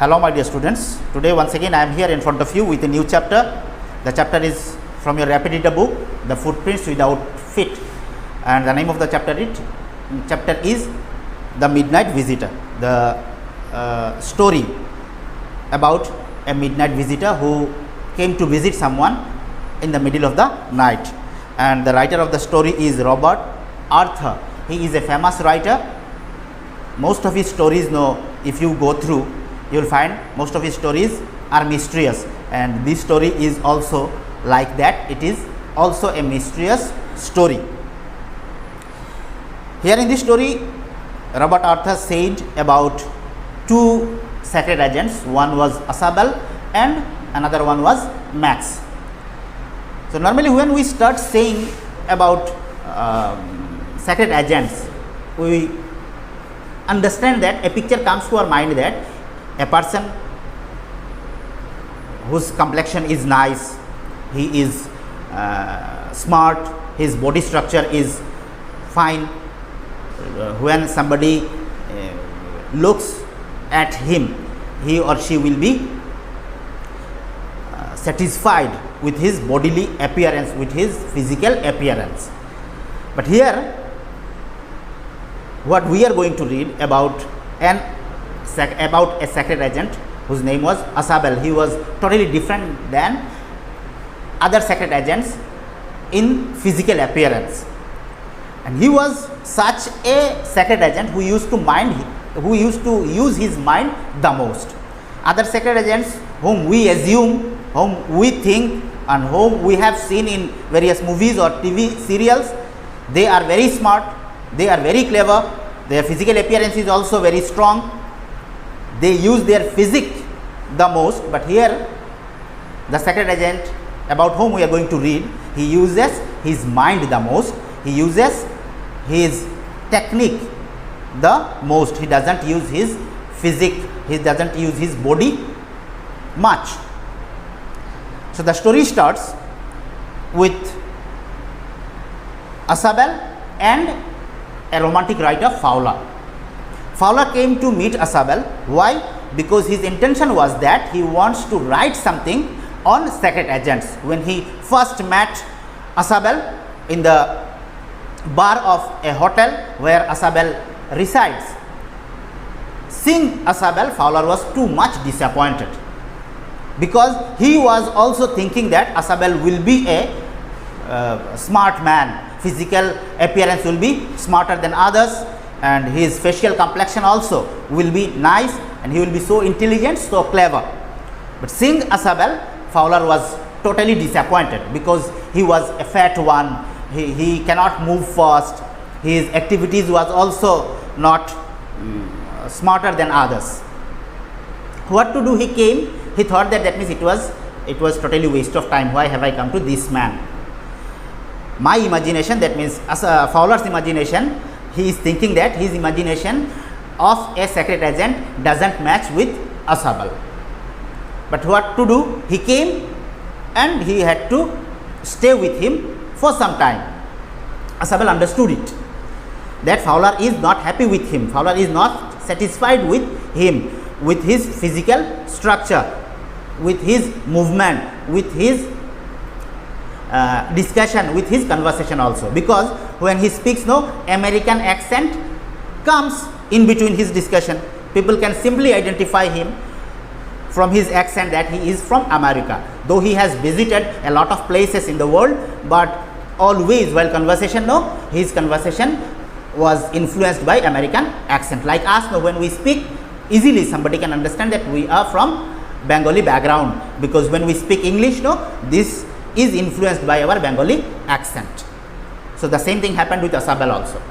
Hello my dear students, today once again I am here in front of you with a new chapter. The chapter is from your rapid reader book, The Footprints Without Feet, and the name of the chapter is The Midnight Visitor. The story about a midnight visitor who came to visit someone in the middle of the night, and the writer of the story is Robert Arthur. He is a famous writer. Most of his stories, if you go through, you will find most of his stories are mysterious, and this story is also like that. It is also a mysterious story. Here in this story, Robert Arthur said about two secret agents. One was Asabel and another one was Max. So normally when we start saying about secret agents, we understand that a picture comes to our mind that a person whose complexion is nice, he is smart, his body structure is fine. When somebody looks at him, he or she will be satisfied with his bodily appearance, with his physical appearance. But here what we are going to read about a secret agent whose name was Asabel. He was totally different than other secret agents in physical appearance, and he was such a secret agent who used to use his mind the most. Other secret agents whom we assume, whom we think, and whom we have seen in various movies or TV serials, they are very smart, they are very clever, their physical appearance is also very strong, they use their physique the most. But here the secret agent about whom we are going to read, he uses his mind the most, he uses his technique the most. He doesn't use his physique, he doesn't use his body much. So the story starts with Asabel and a romantic writer, Fowler. Fowler came to meet Asabel. Why? Because his intention was that he wants to write something on secret agents. When he first met Asabel in the bar of a hotel where Asabel resides, seeing Asabel, Fowler was too much disappointed, because he was also thinking that Asabel will be a smart man, physical appearance will be smarter than others, and his facial complexion also will be nice, and he will be so intelligent, so clever. But seeing Asabel, Fowler was totally disappointed, because he was a fat one, he cannot move fast, his activities was also not smarter than others. What to do? He came, he thought that means it was totally waste of time. Why have I come to this man? My imagination, that means Fowler's imagination, he is thinking that his imagination of a secret agent doesn't match with Asabel. But what to do? He came and he had to stay with him for some time. Asabel understood it, that Fowler is not happy with him, Fowler is not satisfied with him, with his physical structure, with his movement, with his discussion, with his conversation also, because when he speaks, American accent comes in between his discussion. People can simply identify him from his accent that he is from America, though he has visited a lot of places in the world, but always while conversation, his conversation was influenced by American accent. Like us, when we speak, easily somebody can understand that we are from Bengali background, because when we speak English, this is influenced by our Bengali accent. So the same thing happened with Asabel also.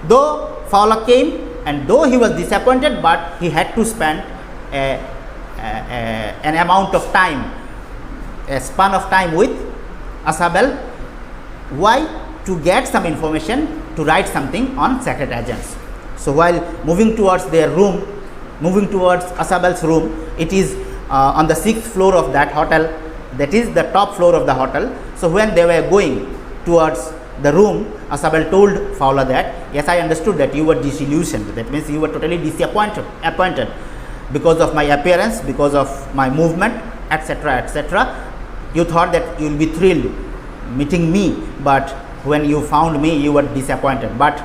Though Fowler came, and though he was disappointed, but he had to spend an amount of time, a span of time with Asabel. Why? To get some information, to write something on secret agents. So while moving towards their room, moving towards Asabel's room, it is on the 6th floor of that hotel, that is the top floor of the hotel. So when they were going towards the room, Asabel told Fowler that, yes, I understood that you were disillusioned, that means you were totally disappointed, because of my appearance, because of my movement, etc., etc. You thought that you will be thrilled meeting me, but when you found me, you were disappointed. But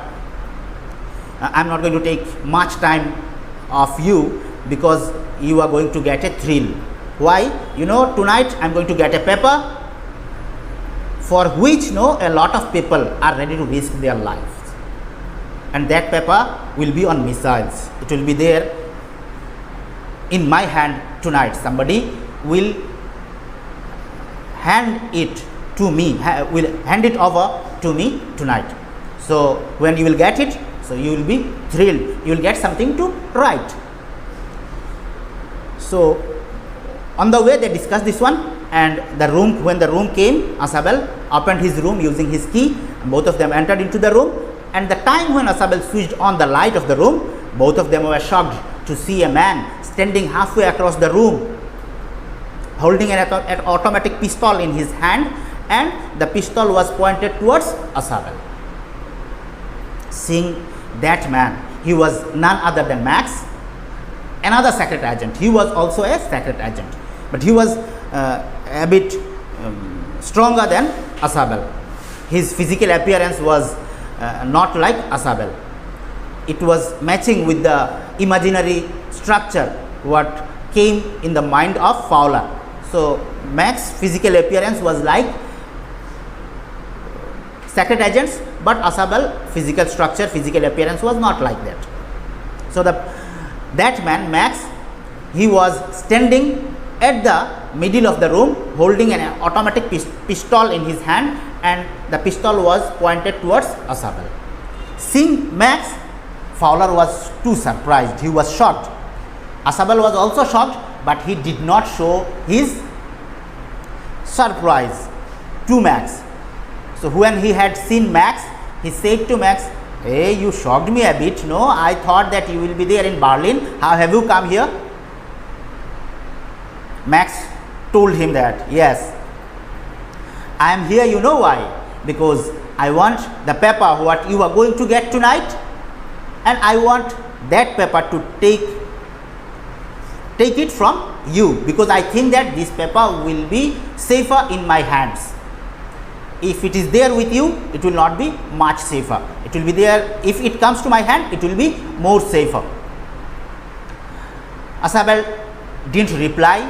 I am not going to take much time of you, because you are going to get a thrill. Why? Tonight I am going to get a paper for which a lot of people are ready to risk their lives, and that paper will be on missiles. It will be there in my hand tonight. Somebody will hand it to me, will hand it over to me tonight. So when you will get it, so you will be thrilled, you will get something to write. So on the way they discussed this one, and when the room came, Asabel opened his room using his key, and both of them entered into the room. And the time when Asabel switched on the light of the room, both of them were shocked to see a man standing halfway across the room, holding an automatic pistol in his hand, and the pistol was pointed towards Asabel. Seeing that man, he was none other than Max, another secret agent. He was also a secret agent, but he was a bit stronger than Asabel. His physical appearance was not like Asabel. It was matching with the imaginary structure what came in the mind of Fowler. So Max's physical appearance was like secret agents, but Asabel physical structure, physical appearance was not like that. So that man, Max, he was standing at the middle of the room, holding an automatic pistol in his hand, and the pistol was pointed towards Asabel. Seeing Max, Fowler was too surprised. He was shocked. Asabel was also shocked, but he did not show his surprise to Max. So when he had seen Max, he said to Max, "Hey, you shocked me a bit. No, I thought that you will be there in Berlin. How have you come here?" Max told him that, "Yes, I am here. You know why? Because I want the paper what you are going to get tonight, and I want that paper to take it from you, because I think that this paper will be safer in my hands. If it is there with you, it will not be much safer. It will be there. If it comes to my hand, it will be more safer." Asabel didn't reply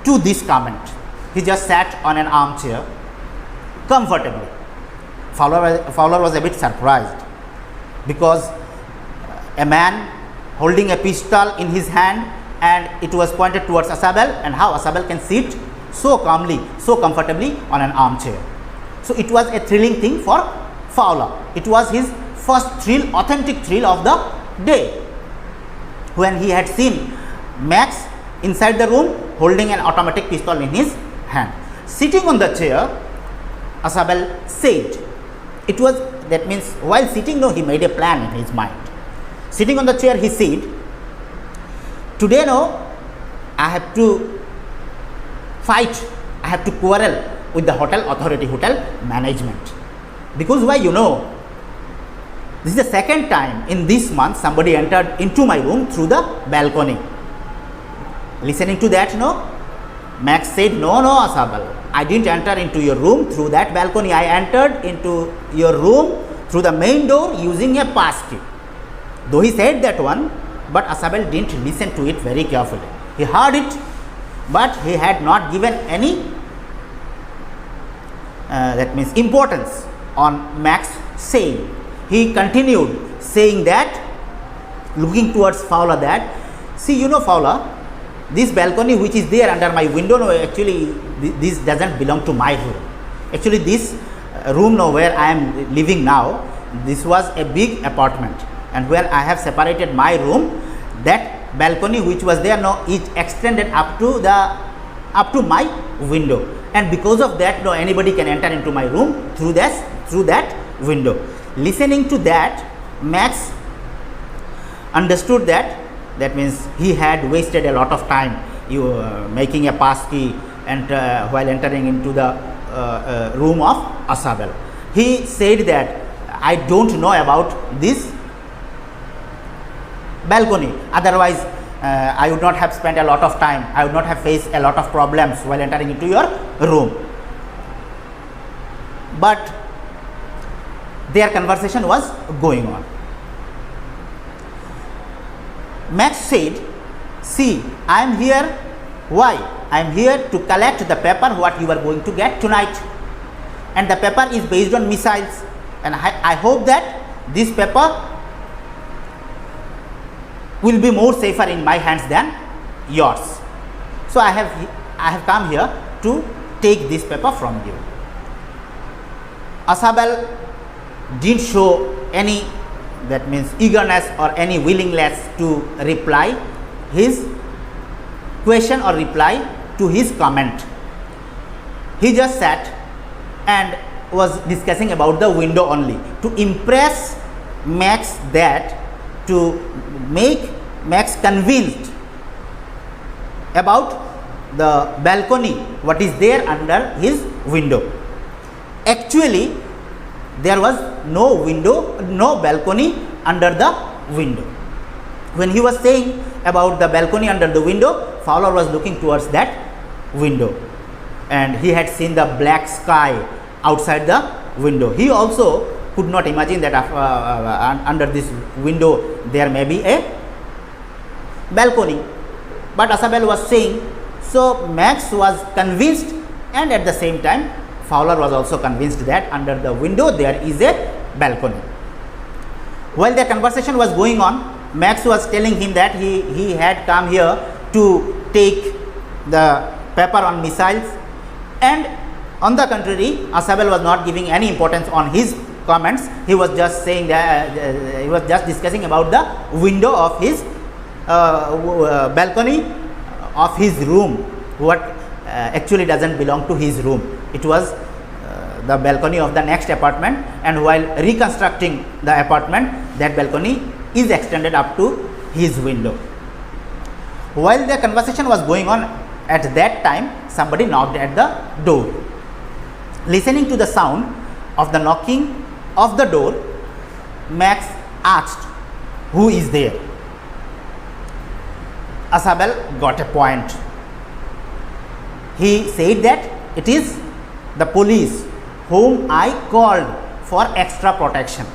to this comment. He just sat on an armchair comfortably. Fowler was a bit surprised, because a man holding a pistol in his hand and it was pointed towards Asabel, and how Asabel can sit so calmly, so comfortably on an armchair. So it was a thrilling thing for Fowler. It was his first thrill, authentic thrill of the day, when he had seen Max inside the room holding an automatic pistol in his hand. Sitting on the chair, Asabel said, that means while sitting, he made a plan in his mind. Sitting on the chair, he said, "Today, I have to fight, I have to quarrel with the hotel authority, hotel management. Because why? This is the second time in this month somebody entered into my room through the balcony." Listening to that, Max said, "No, Asabel, I didn't enter into your room through that balcony. I entered into your room through the main door using a passkey." Though he said that one, but Asabel didn't listen to it very carefully. He heard it, but he had not given any that means importance on Max saying. He continued saying that, looking towards Fowler, that, "See, Fowler, this balcony which is there under my window, actually this doesn't belong to my room. Actually this room where I am living now, this was a big apartment, and when I have separated my room, that balcony which was there is extended up to my window, and because of that anybody can enter into my room through that window." Listening to that, Max understood that means he had wasted a lot of time making a passkey and while entering into the room of Asabel. He said that, "I don't know about this balcony, otherwise I would not have spent a lot of time, I would not have faced a lot of problems while entering into your room. But their conversation was going on. Max said, see, I am here. Why? I am here to collect the paper what you are going to get tonight. And the paper is based on missiles. And I hope that this paper will be more safer in my hands than yours. So I have come here to take this paper from you. Asabel didn't show any, that means eagerness or any willingness to reply his question or reply to his comment. He just sat and was discussing about the window only to impress Max, that to make Max convinced about the balcony what is there under his window. Actually there was no window, no balcony under the window. When he was saying about the balcony under the window, Fowler was looking towards that window and he had seen the black sky outside the window. He also could not imagine that under this window there may be a balcony. But Asabel was saying, so Max was convinced, and at the same time Fowler was also convinced that under the window there is a balcony. While the conversation was going on, Max was telling him that he had come here to take the paper on missiles, and on the contrary, Asabel was not giving any importance on his comments. He was just saying that he was just discussing about the window of his balcony of his room, what actually doesn't belong to his room. It was the balcony of the next apartment, and while reconstructing the apartment, that balcony is extended up to his window. While the conversation was going on, at that time somebody knocked at the door. Listening to the sound of the knocking of the door, Max asked, who is there? Asabel got a point. He said that it is the police whom I called for extra protection.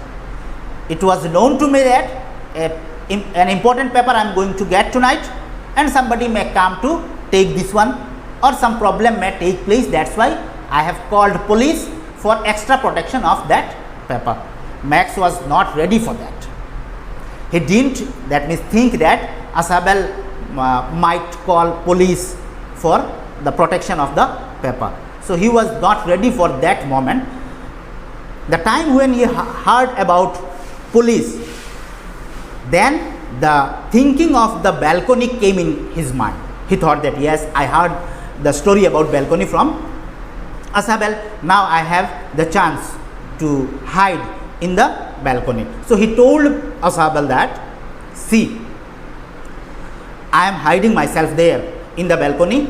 It was known to me that an important paper I am going to get tonight, and somebody may come to take this one, or some problem may take place. That's why I have called police for extra protection of that paper. Max was not ready for that. He didn't, that means, think that Asabel might call police for the protection of the paper. So he was not ready for that moment. The time when he heard about police, then the thinking of the balcony came in his mind. He thought that, yes, I heard the story about balcony from Asabel. Now I have the chance to hide in the balcony. So he told Asabel that, see, I am hiding myself there in the balcony,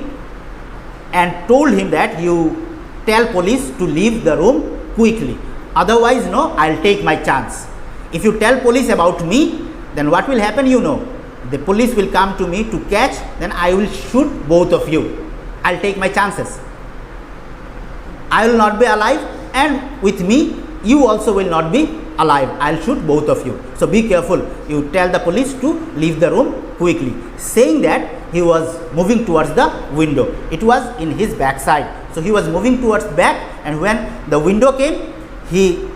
and told him that you tell police to leave the room quickly. Otherwise, no, I'll take my chance. If you tell police about me, then what will happen, you know, the police will come to me to catch, then I will shoot both of you. I'll take my chances. I will not be alive, and with me, you also will not be alive. I'll shoot both of you. So be careful. You tell the police to leave the room quickly. Saying that, he was moving towards the window. It was in his backside. So he was moving towards back, and when the window came, he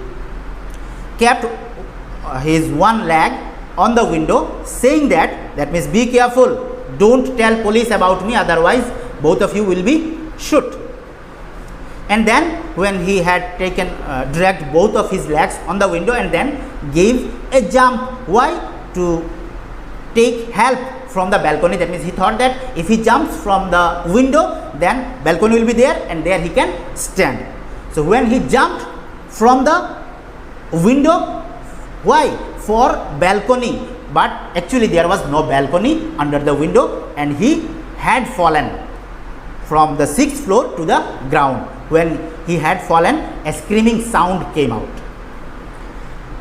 kept his one leg on the window, saying that means be careful, don't tell police about me, otherwise both of you will be shot. And then when he had taken dragged both of his legs on the window and then gave a jump. Why? To take help from the balcony. That means he thought that if he jumps from the window, then balcony will be there and there he can stand. So when he jumped from the window, why? For balcony, but actually there was no balcony under the window, and he had fallen from the 6th floor to the ground. When he had fallen, a screaming sound came out.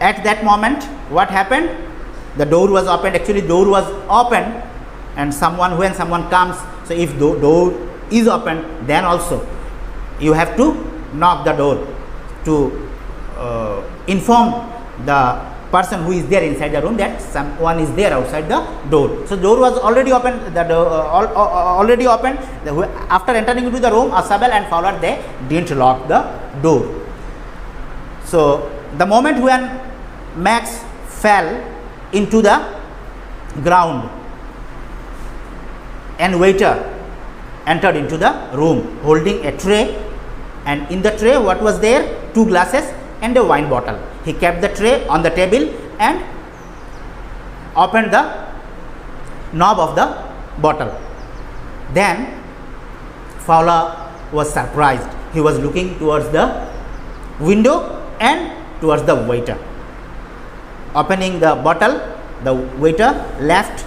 At that moment, what happened? The door was opened. Actually, door was opened, and when someone comes, so if the door is open, then also you have to knock the door to inform the person who is there inside the room that someone is there outside the door. So door was already open, the door already open. After entering into the room, Asabel and Fowler, they didn't lock the door. So the moment when Max fell into the ground, and waiter entered into the room holding a tray, and in the tray what was there? 2 glasses and a wine bottle. He kept the tray on the table and opened the knob of the bottle. Then Fowler was surprised. He was looking towards the window and towards the waiter. Opening the bottle, the waiter left.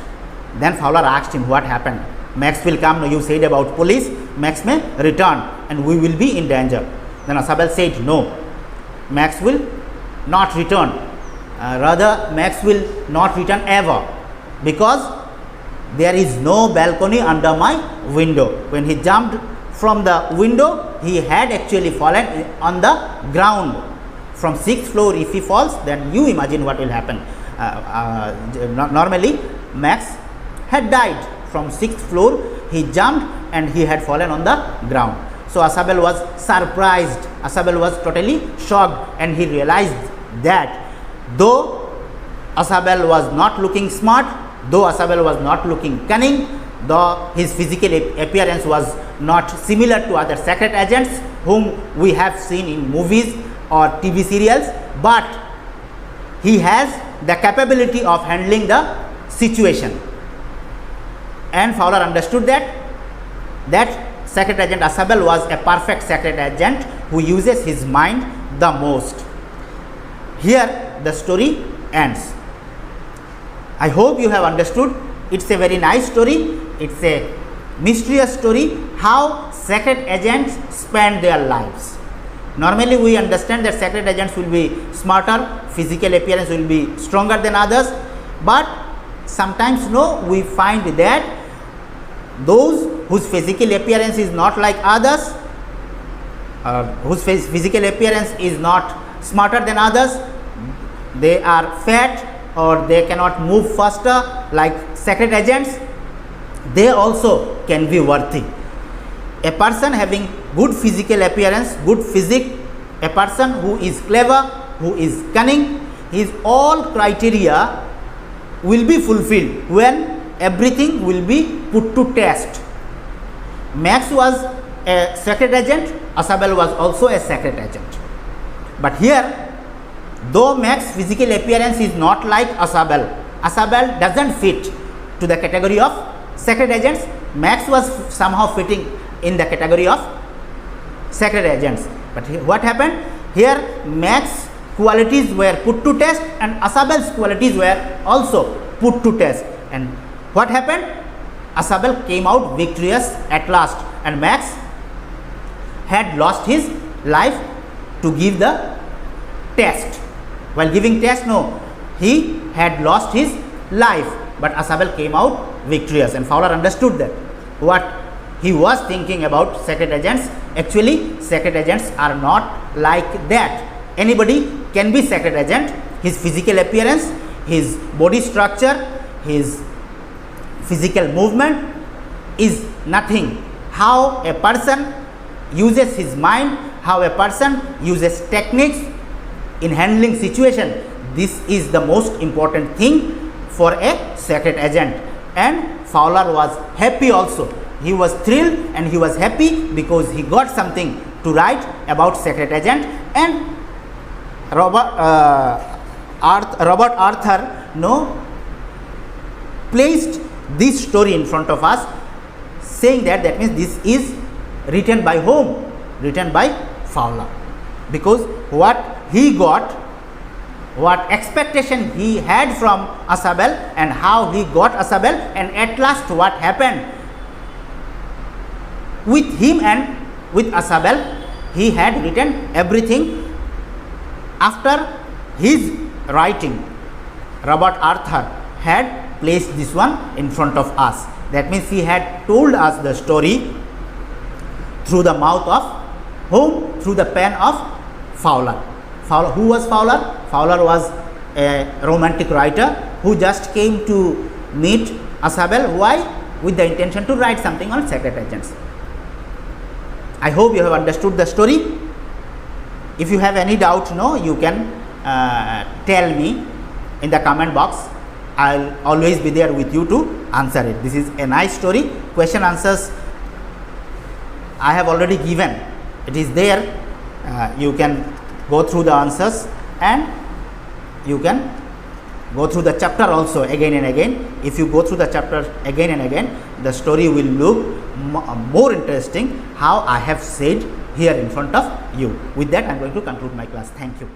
Then Fowler asked him what happened. Max will come, you said about police, Max may return and we will be in danger. Then Asabel said, no, Max will not return. Rather, Max will not return ever, because there is no balcony under my window. When he jumped from the window, he had actually fallen on the ground. From 6th floor, if he falls, then you imagine what will happen. Normally, Max had died. From 6th floor, he jumped and he had fallen on the ground. So Asabel was surprised. Asabel was totally shocked, and he realized that though Asabel was not looking smart, though Asabel was not looking cunning, though his physical appearance was not similar to other secret agents whom we have seen in movies or TV serials, but he has the capability of handling the situation. And Fowler understood that secret agent Asabel was a perfect secret agent who uses his mind the most. Here the story ends. I hope you have understood. It's a very nice story. It's a mysterious story how secret agents spend their lives. Normally we understand that secret agents will be smarter, physical appearance will be stronger than others, but sometimes we find that those whose physical appearance is not like others, whose physical appearance is not smarter than others, they are fat or they cannot move faster like secret agents, they also can be worthy. A person having good physical appearance, good physique, a person who is clever, who is cunning, his all criteria will be fulfilled when everything will be put to test. Max was a secret agent, Asabel was also a secret agent. But here, though Max's physical appearance is not like Asabel, Asabel doesn't fit to the category of secret agents. Max was somehow fitting in the category of secret agents. But what happened? Here Max's qualities were put to test and Asabel's qualities were also put to test. And what happened? Asabel came out victorious at last, and Max had lost his life to give the test. While giving test, he had lost his life, but Asabel came out victorious, and Fowler understood that what he was thinking about secret agents. Actually, secret agents are not like that. Anybody can be secret agent. His physical appearance, his body structure, his physical movement is nothing. How a person uses his mind, how a person uses techniques in handling situation, this is the most important thing for a secret agent. And Fowler was happy also. He was thrilled and he was happy because he got something to write about secret agent. And Robert Arthur placed this story in front of us, saying that means this is written by whom? Written by Fowler, because what he got, what expectation he had from Asabel and how he got Asabel, and at last what happened with him and with Asabel. He had written everything. After his writing, Robert Arthur had placed this one in front of us. That means he had told us the story through the mouth of whom? Through the pen of Fowler. Fowler. Who was Fowler? Fowler was a romantic writer who just came to meet Asabel. Why? With the intention to write something on secret agents. I hope you have understood the story. If you have any doubt, you can tell me in the comment box. I will always be there with you to answer it. This is a nice story. Question answers I have already given. It is there. You can go through the answers and you can go through the chapter also again and again. If you go through the chapter again and again, the story will look more interesting how I have said here in front of you. With that, I am going to conclude my class. Thank you.